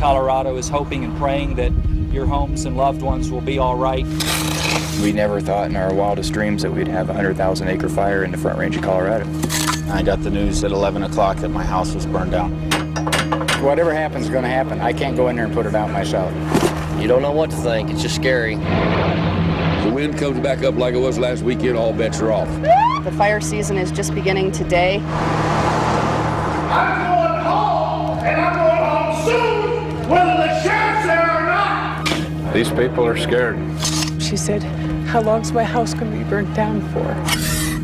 Colorado is hoping and praying that your homes and loved ones will be all right. We never thought in our wildest dreams that we'd have a 100,000 acre fire in the Front Range of Colorado. I got the news at 11 o'clock that my house was burned down. Whatever happens is going to happen. I can't go in there and put it out myself. You don't know what to think. It's just scary. The wind comes back up like it was last weekend, all bets are off. The fire season is just beginning today. I'm going home, and I'm going home soon, whether the sheriff's there or not. These people are scared. She said, how long's my house going to be burnt down for?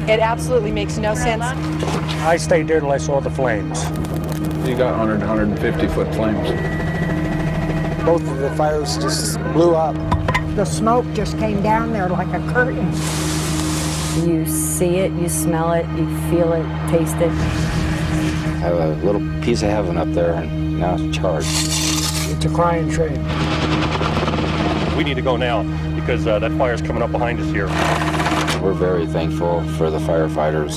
It absolutely makes no sense. I stayed there till I saw the flames. You got 100, 150-foot flames. Both of the fires just blew up. The smoke just came down there like a curtain. You see it, you smell it, you feel it, taste it. I have a little piece of heaven up there, and now it's charged. It's a crying shame. We need to go now because that fire's coming up behind us here. We're very thankful for the firefighters.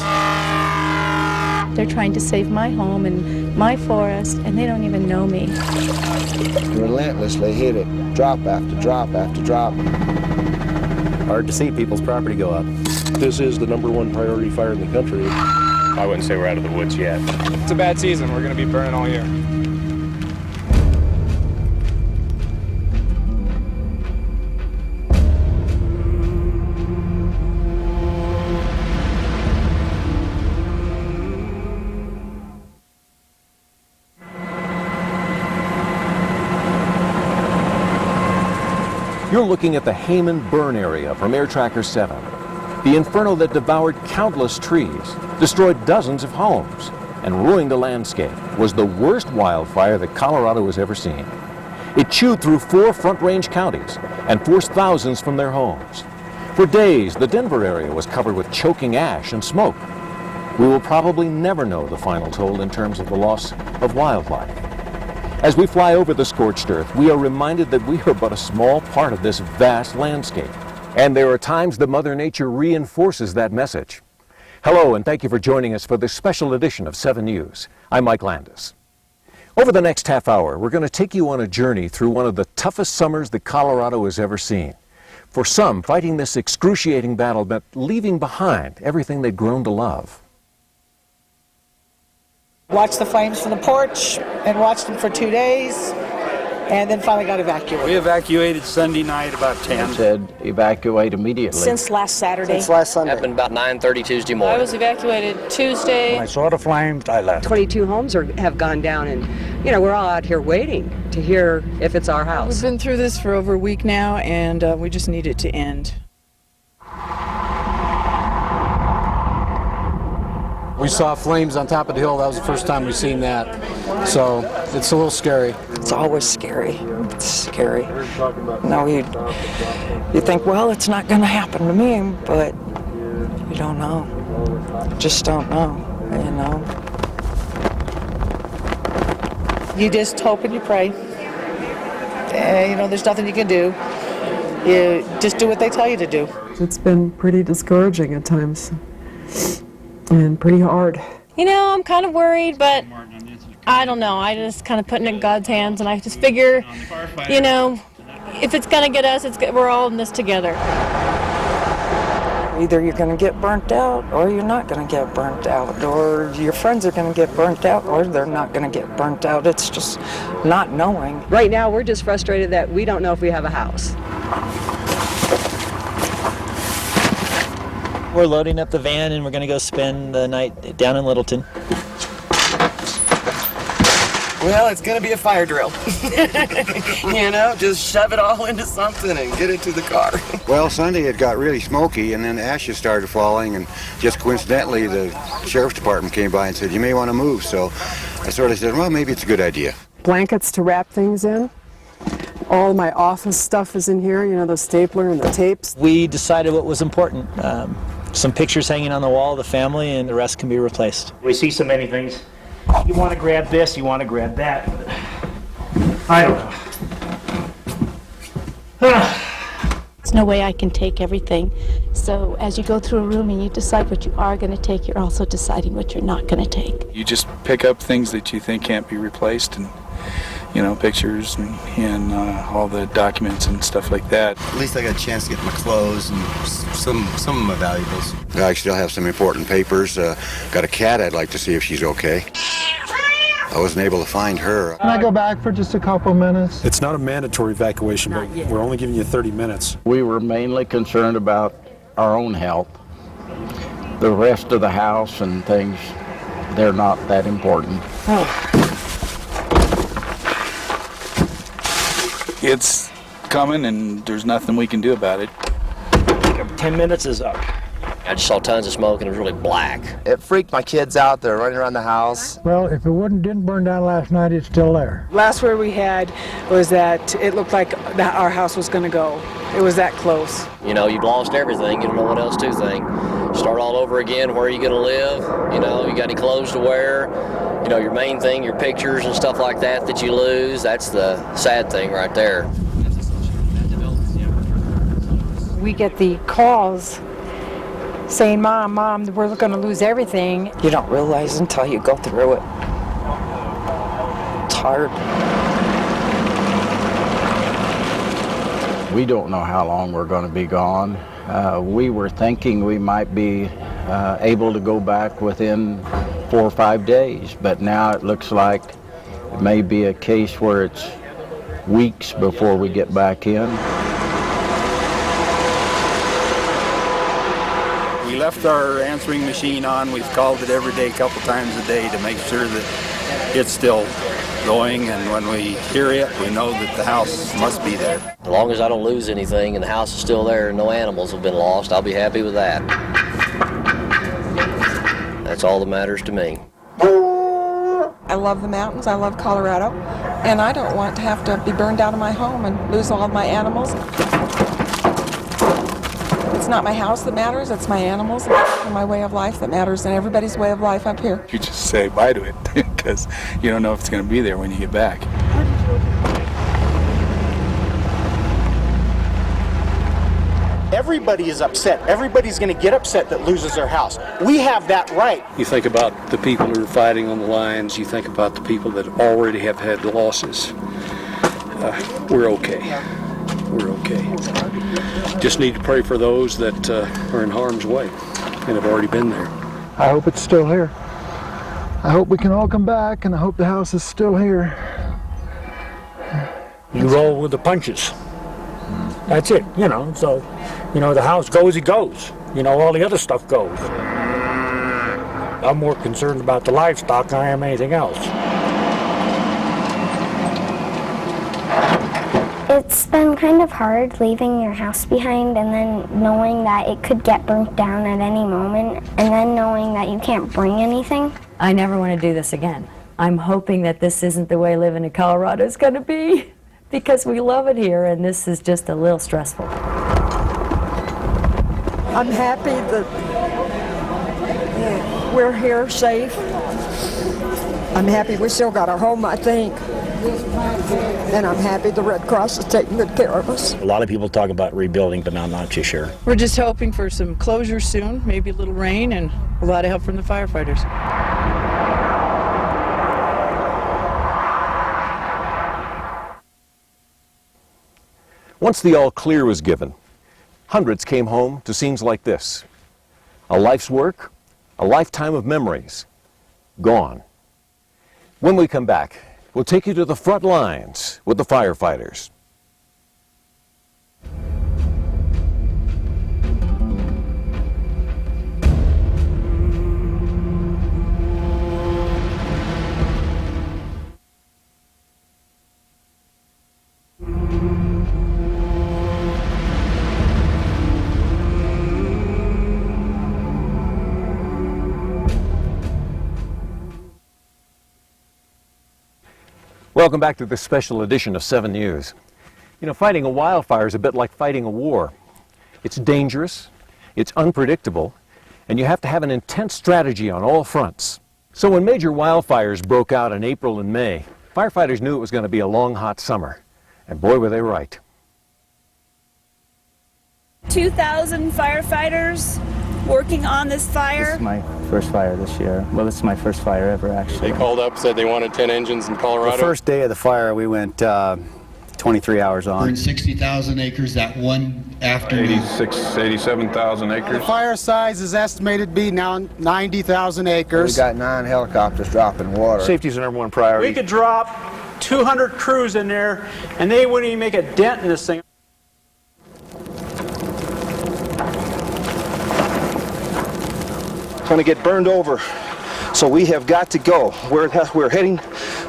They're trying to save my home and my forest, and they don't even know me. Relentlessly hit it, drop after drop after drop. Hard to see people's property go up. This is the #1 priority fire in the country. I wouldn't say we're out of the woods yet. It's a bad season. We're going to be burning all year. You're looking at the Hayman burn area from Air Tracker 7. The inferno that devoured countless trees, destroyed dozens of homes, and ruined the landscape was the worst wildfire that Colorado has ever seen. It chewed through 4 Front Range counties and forced thousands from their homes. For days, the Denver area was covered with choking ash and smoke. We will probably never know the final toll in terms of the loss of wildlife. As we fly over the scorched earth, we are reminded that we are but a small part of this vast landscape. And there are times that Mother Nature reinforces that message. Hello, and thank you for joining us for this special edition of 7 News. I'm Mike Landis. Over the next half hour, we're going to take you on a journey through one of the toughest summers that Colorado has ever seen. For some, fighting this excruciating battle meant leaving behind everything they'd grown to love. Watched the flames from the porch and watched them for 2 days, and then finally got evacuated. We evacuated Sunday night about 10. It said evacuate immediately. Since last Saturday. Since last Sunday. Happened about 9:30 Tuesday morning. I was evacuated Tuesday. When I saw the flames, I left. 22 homes have gone down, and, we're all out here waiting to hear if it's our house. We've been through this for over a week now, and we just need it to end. We saw flames on top of the hill. That was the first time we've seen that. So it's a little scary. It's always scary. It's scary. No, you think, well, it's not going to happen to me, but you don't know. You just don't know, You just hope and you pray. There's nothing you can do. You just do what they tell you to do. It's been pretty discouraging at times and pretty hard. I'm kind of worried, but I don't know. I just kind of put it in God's hands, and I just figure, if it's going to get us, we're all in this together. Either you're going to get burnt out, or you're not going to get burnt out, or your friends are going to get burnt out, or they're not going to get burnt out. It's just not knowing. Right now, we're just frustrated that we don't know if we have a house. We're loading up the van and we're going to go spend the night down in Littleton. Well, it's going to be a fire drill. Just shove it all into something and get it to the car. Well, Sunday it got really smoky, and then the ashes started falling, and just coincidentally the sheriff's department came by and said, you may want to move. So I sort of said, well, maybe it's a good idea. Blankets to wrap things in. All my office stuff is in here, the stapler and the tapes. We decided what was important. Some pictures hanging on the wall of the family, and the rest can be replaced. We see so many things. You want to grab this, you want to grab that. I don't know. There's no way I can take everything. So as you go through a room and you decide what you are going to take, you're also deciding what you're not going to take. You just pick up things that you think can't be replaced, and pictures and all the documents and stuff like that. At least I got a chance to get my clothes and some of my valuables. I still have some important papers. Got a cat I'd like to see if she's okay. I wasn't able to find her. Can I go back for just a couple minutes? It's not a mandatory evacuation, but we're only giving you 30 minutes. We were mainly concerned about our own health. The rest of the house and things, they're not that important. It's coming and there's nothing we can do about it. 10 minutes is up. I just saw tons of smoke and it was really black. It freaked my kids out. They're running around the house. Well, if it didn't burn down last night, it's still there. Last word we had was that it looked like our house was going to go. It was that close. You've lost everything. You don't know what else to think. Start all over again. Where are you going to live? You got any clothes to wear? Your main thing, your pictures and stuff like that you lose. That's the sad thing right there. We get the calls saying, Mom, we're going to lose everything. You don't realize until you go through it. It's hard. We don't know how long we're going to be gone. We were thinking we might be able to go back within 4 or 5 days, but now it looks like it may be a case where it's weeks before we get back in. We left our answering machine on. We've called it every day, a couple times a day, to make sure that it's still going, and when we hear it, we know that the house must be there. As long as I don't lose anything and the house is still there and no animals have been lost, I'll be happy with that. That's all that matters to me. I love the mountains. I love Colorado. And I don't want to have to be burned out of my home and lose all of my animals. It's not my house that matters, it's my animals and my way of life that matters, and everybody's way of life up here. You just say bye to it because you don't know if it's going to be there when you get back. Everybody is upset. Everybody's going to get upset that loses their house. We have that right. You think about the people who are fighting on the lines. You think about the people that already have had losses. We're okay. We're okay. Just need to pray for those that are in harm's way and have already been there. I hope it's still here. I hope we can all come back, and I hope the house is still here. You roll with the punches. That's it, so, the house goes, it goes. All the other stuff goes. I'm more concerned about the livestock than I am anything else. It's been kind of hard leaving your house behind and then knowing that it could get burnt down at any moment and then knowing that you can't bring anything. I never want to do this again. I'm hoping that this isn't the way living in Colorado is going to be, because we love it here and this is just a little stressful. I'm happy that we're here safe. I'm happy we still got our home, I think. And I'm happy the Red Cross is taking good care of us. A lot of people talk about rebuilding, but I'm not too sure. We're just hoping for some closure soon, maybe a little rain and a lot of help from the firefighters. Once the all clear was given, hundreds came home to scenes like this. A life's work, a lifetime of memories, gone. When we come back, we'll take you to the front lines with the firefighters. Welcome back to this special edition of 7 News. Fighting a wildfire is a bit like fighting a war. It's dangerous, it's unpredictable, and you have to have an intense strategy on all fronts. So when major wildfires broke out in April and May, firefighters knew it was going to be a long, hot summer. And boy, were they right. 2,000 firefighters working on this fire? This is my first fire this year. Well, this is my first fire ever, actually. They called up, said they wanted 10 engines in Colorado. The first day of the fire, we went 23 hours on. Burned 60,000 acres that one afternoon. 87,000 acres. The fire size is estimated to be now 90,000 acres. We got 9 helicopters dropping water. Safety's the number one priority. We could drop 200 crews in there, and they wouldn't even make a dent in this thing. It's going to get burned over, so we have got to go. We're heading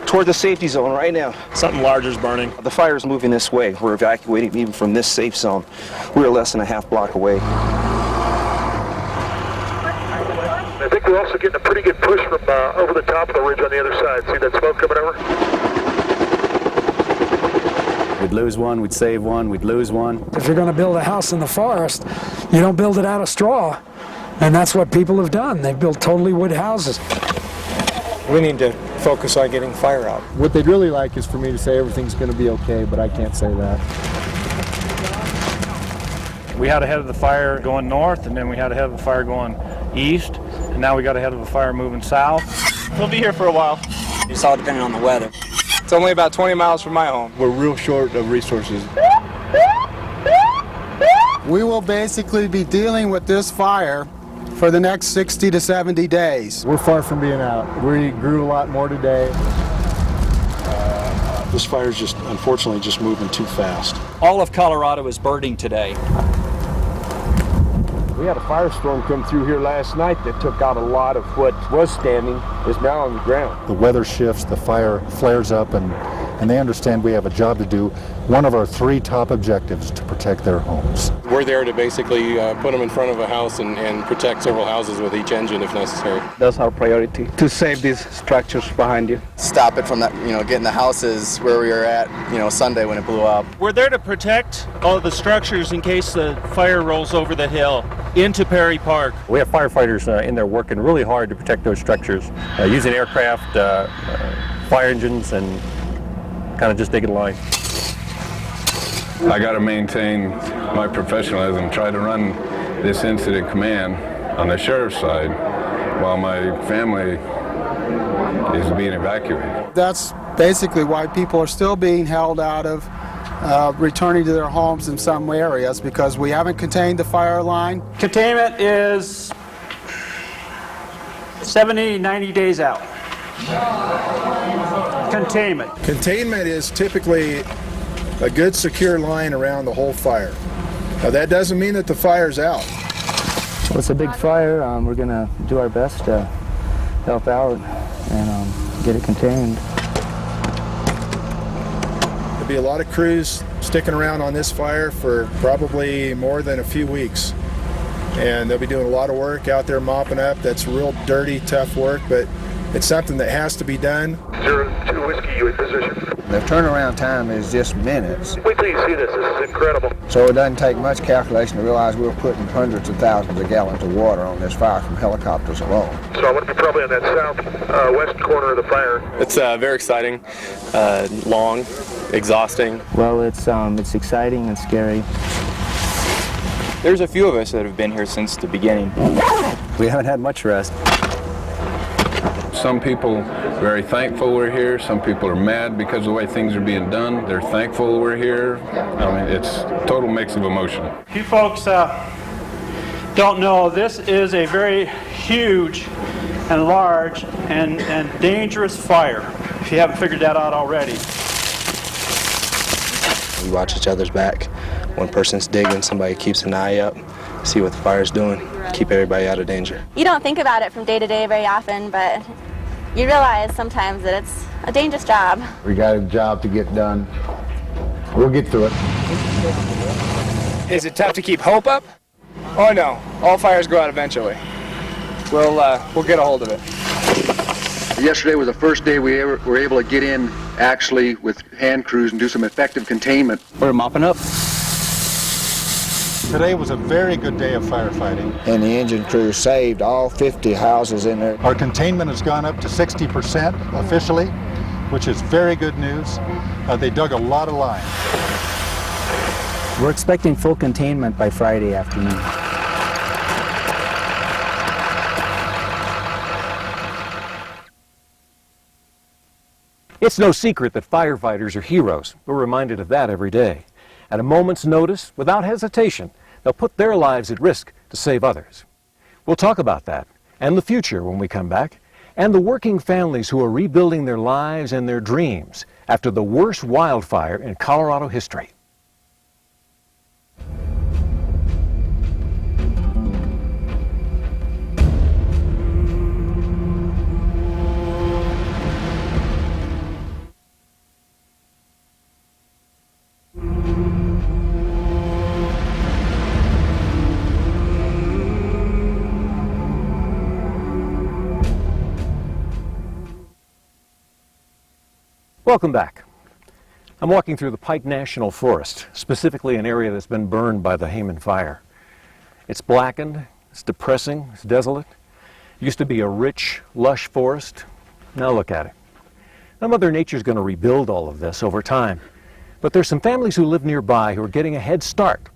toward the safety zone right now. Something large is burning. The fire is moving this way. We're evacuating even from this safe zone. We're less than a half block away. I think we're also getting a pretty good push from over the top of the ridge on the other side. See that smoke coming over? We'd lose one, we'd save one, we'd lose one. If you're going to build a house in the forest, you don't build it out of straw. And that's what people have done. They've built totally wood houses. We need to focus on getting fire out. What they'd really like is for me to say everything's going to be okay, but I can't say that. We had a head of the fire going north, and then we had a head of the fire going east, and now we got a head of the fire moving south. We'll be here for a while. It's all depending on the weather. It's only about 20 miles from my home. We're real short of resources. We will basically be dealing with this fire for the next 60 to 70 days. We're far from being out. We grew a lot more today. This fire's just, unfortunately, just moving too fast. All of Colorado is burning today. We had a firestorm come through here last night that took out a lot of what was standing is now on the ground. The weather shifts, the fire flares up, and they understand we have a job to do. One of our 3 top objectives is to protect their homes. We're there to basically put them in front of a house and protect several houses with each engine if necessary. That's our priority, to save these structures behind you. Stop it from that, getting the houses where we were at, Sunday when it blew up. We're there to protect all the structures in case the fire rolls over the hill into Perry Park. We have firefighters in there working really hard to protect those structures, using aircraft, fire engines, and kind of just digging a line. I got to maintain my professionalism, try to run this incident command on the sheriff's side while my family is being evacuated. That's basically why people are still being held out of returning to their homes in some areas, because we haven't contained the fire line. Containment is 70, 90 days out. Containment. Containment is typically a good secure line around the whole fire. Now that doesn't mean that the fire's out. Well, it's a big fire. We're going to do our best to help out and get it contained. There'll be a lot of crews sticking around on this fire for probably more than a few weeks. And they'll be doing a lot of work out there mopping up. That's real dirty, tough work, but it's something that has to be done. 02 Whiskey, you in position. The turnaround time is just minutes. Wait till you see this. This is incredible. So it doesn't take much calculation to realize we're putting hundreds of thousands of gallons of water on this fire from helicopters alone. So I want to be probably on that southwest corner of the fire. It's very exciting, long, exhausting. Well, it's exciting and scary. There's a few of us that have been here since the beginning. We haven't had much rest. Some people are very thankful we're here. Some people are mad because of the way things are being done. They're thankful we're here. I mean, it's a total mix of emotion. You folks don't know, this is a very huge and large and dangerous fire, if you haven't figured that out already. We watch each other's back. One person's digging, somebody keeps an eye up, see what the fire's doing, keep everybody out of danger. You don't think about it from day to day very often, but you realize sometimes that it's a dangerous job. We got a job to get done. We'll get through it. Is it tough to keep hope up? Oh no, all fires go out eventually. We'll get a hold of it. Yesterday was the first day we were able to get in actually with hand crews and do some effective containment. We're mopping up. Today was a very good day of firefighting. And the engine crew saved all 50 houses in there. Our containment has gone up to 60% officially, which is very good news. They dug a lot of line. We're expecting full containment by Friday afternoon. It's no secret that firefighters are heroes. We're reminded of that every day. At a moment's notice, without hesitation, they'll put their lives at risk to save others. We'll talk about that and the future when we come back, and the working families who are rebuilding their lives and their dreams after the worst wildfire in Colorado history. Welcome back. I'm walking through the Pike National Forest, specifically an area that's been burned by the Hayman Fire. It's blackened, it's depressing, it's desolate. It used to be a rich, lush forest. Now look at it. Now Mother Nature's going to rebuild all of this over time. But there's some families who live nearby who are getting a head start.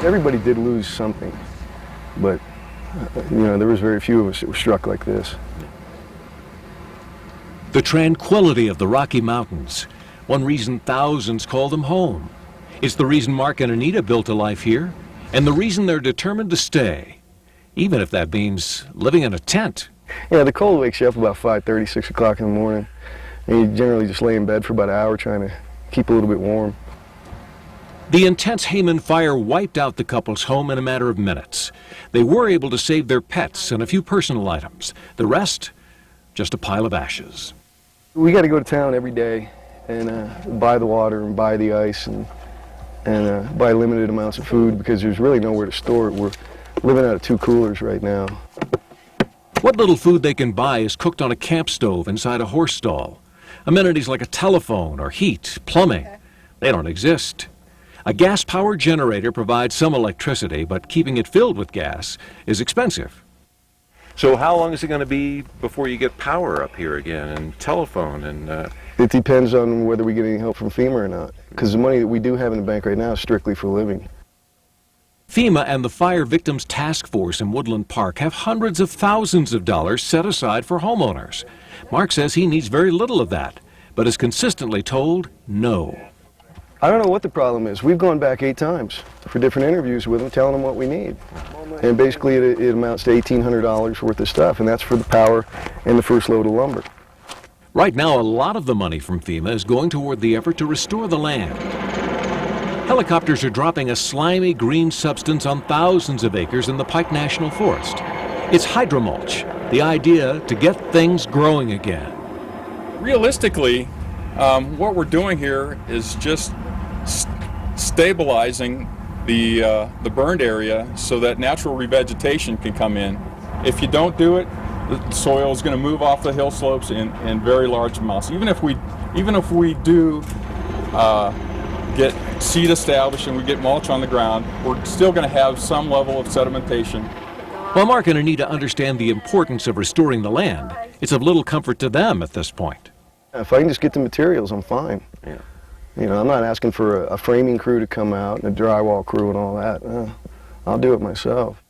Everybody did lose something. But, you know, there was very few of us that were struck like this. The tranquility of the Rocky Mountains, one reason thousands call them home. It's the reason Mark and Anita built a life here, and the reason they're determined to stay, even if that means living in a tent. Yeah, the cold wakes you up about 5:30, 6 o'clock in the morning, and you generally just lay in bed for about an hour trying to keep a little bit warm. The intense Hayman Fire wiped out the couple's home in a matter of minutes. They were able to save their pets and a few personal items. The rest, just a pile of ashes. We got to go to town every day and buy the water and buy the ice and buy limited amounts of food because there's really nowhere to store it. We're living out of 2 coolers right now. What little food they can buy is cooked on a camp stove inside a horse stall. Amenities like a telephone or heat, plumbing, they don't exist. A gas-powered generator provides some electricity, but keeping it filled with gas is expensive. So how long is it going to be before you get power up here again and telephone and... It depends on whether we get any help from FEMA or not, because the money that we do have in the bank right now is strictly for living. FEMA and the Fire Victims Task Force in Woodland Park have hundreds of thousands of dollars set aside for homeowners. Mark says he needs very little of that, but is consistently told no. I don't know what the problem is. We've gone back 8 times for different interviews with them, telling them what we need. And basically it amounts to $1,800 worth of stuff, and that's for the power and the first load of lumber. Right now, a lot of the money from FEMA is going toward the effort to restore the land. Helicopters are dropping a slimy green substance on thousands of acres in the Pike National Forest. It's hydromulch, the idea to get things growing again. Realistically, what we're doing here is just stabilizing the burned area so that natural revegetation can come in. If you don't do it, the soil is going to move off the hill slopes in very large amounts. Even if we do get seed established and we get mulch on the ground, we're still going to have some level of sedimentation. While Mark and Anita understand the importance of restoring the land, it's of little comfort to them at this point. If I can just get the materials, I'm fine. Yeah. You know, I'm not asking for a framing crew to come out and a drywall crew and all that. I'll do it myself.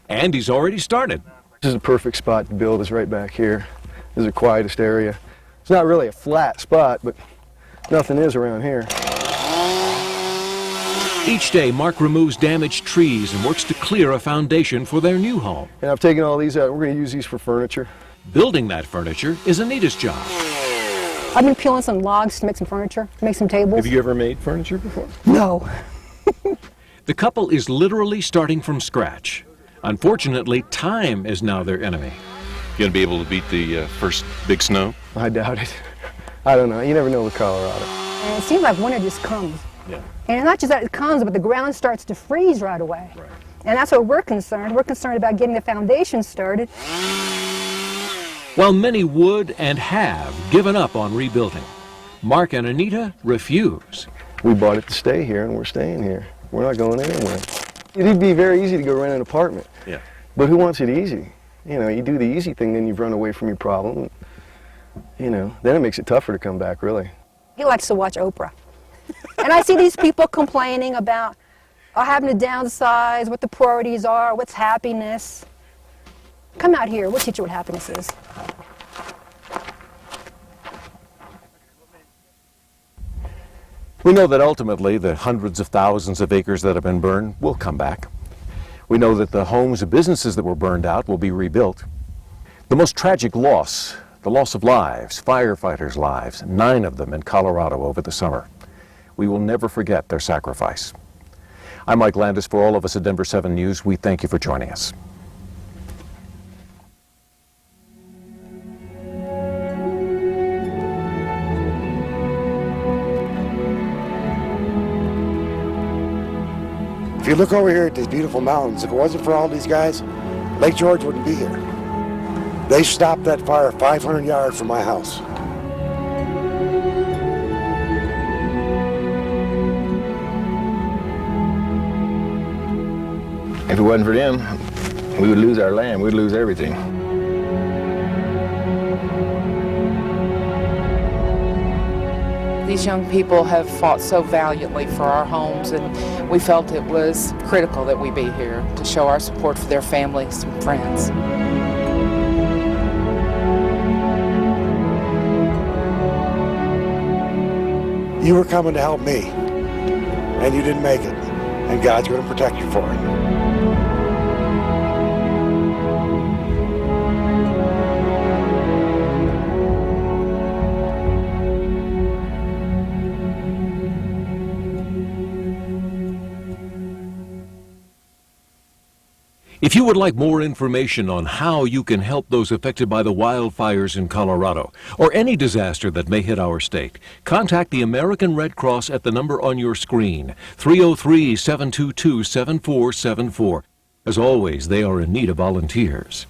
And he's already started. This is a perfect spot to build, is right back here. This is the quietest area. It's not really a flat spot, but nothing is around here. Each day, Mark removes damaged trees and works to clear a foundation for their new home. And I've taken all these out. We're going to use these for furniture. Building that furniture is Anita's job. I've been peeling some logs to make some furniture, to make some tables. Have you ever made furniture before? No. The couple is literally starting from scratch. Unfortunately, time is now their enemy. You going to be able to beat the first big snow? I doubt it. I don't know. You never know with Colorado. And it seems like winter just comes. Yeah. And not just that it comes, but the ground starts to freeze right away. Right. And that's what we're concerned. We're concerned about getting the foundation started. While many would and have given up on rebuilding, Mark and Anita refuse. We bought it to stay here, and we're staying here. We're not going anywhere. It'd be very easy to go rent an apartment. Yeah. But who wants it easy? You know, you do the easy thing, then you've run away from your problem. You know, then it makes it tougher to come back, really. He likes to watch Oprah. And I see these people complaining about having to downsize, what the priorities are, what's happiness. Come out here, we'll teach you what happiness is. We know that ultimately the hundreds of thousands of acres that have been burned will come back. We know that the homes and businesses that were burned out will be rebuilt. The most tragic loss, the loss of lives, firefighters' lives, 9 of them in Colorado over the summer. We will never forget their sacrifice. I'm Mike Landis. For all of us at Denver 7 News, we thank you for joining us. If you look over here at these beautiful mountains, if it wasn't for all these guys, Lake George wouldn't be here. They stopped that fire 500 yards from my house. If it wasn't for them, we would lose our land, we'd lose everything. These young people have fought so valiantly for our homes, and we felt it was critical that we be here to show our support for their families and friends. You were coming to help me, and you didn't make it, and God's going to protect you for it. If you would like more information on how you can help those affected by the wildfires in Colorado, or any disaster that may hit our state, contact the American Red Cross at the number on your screen, 303-722-7474. As always, they are in need of volunteers.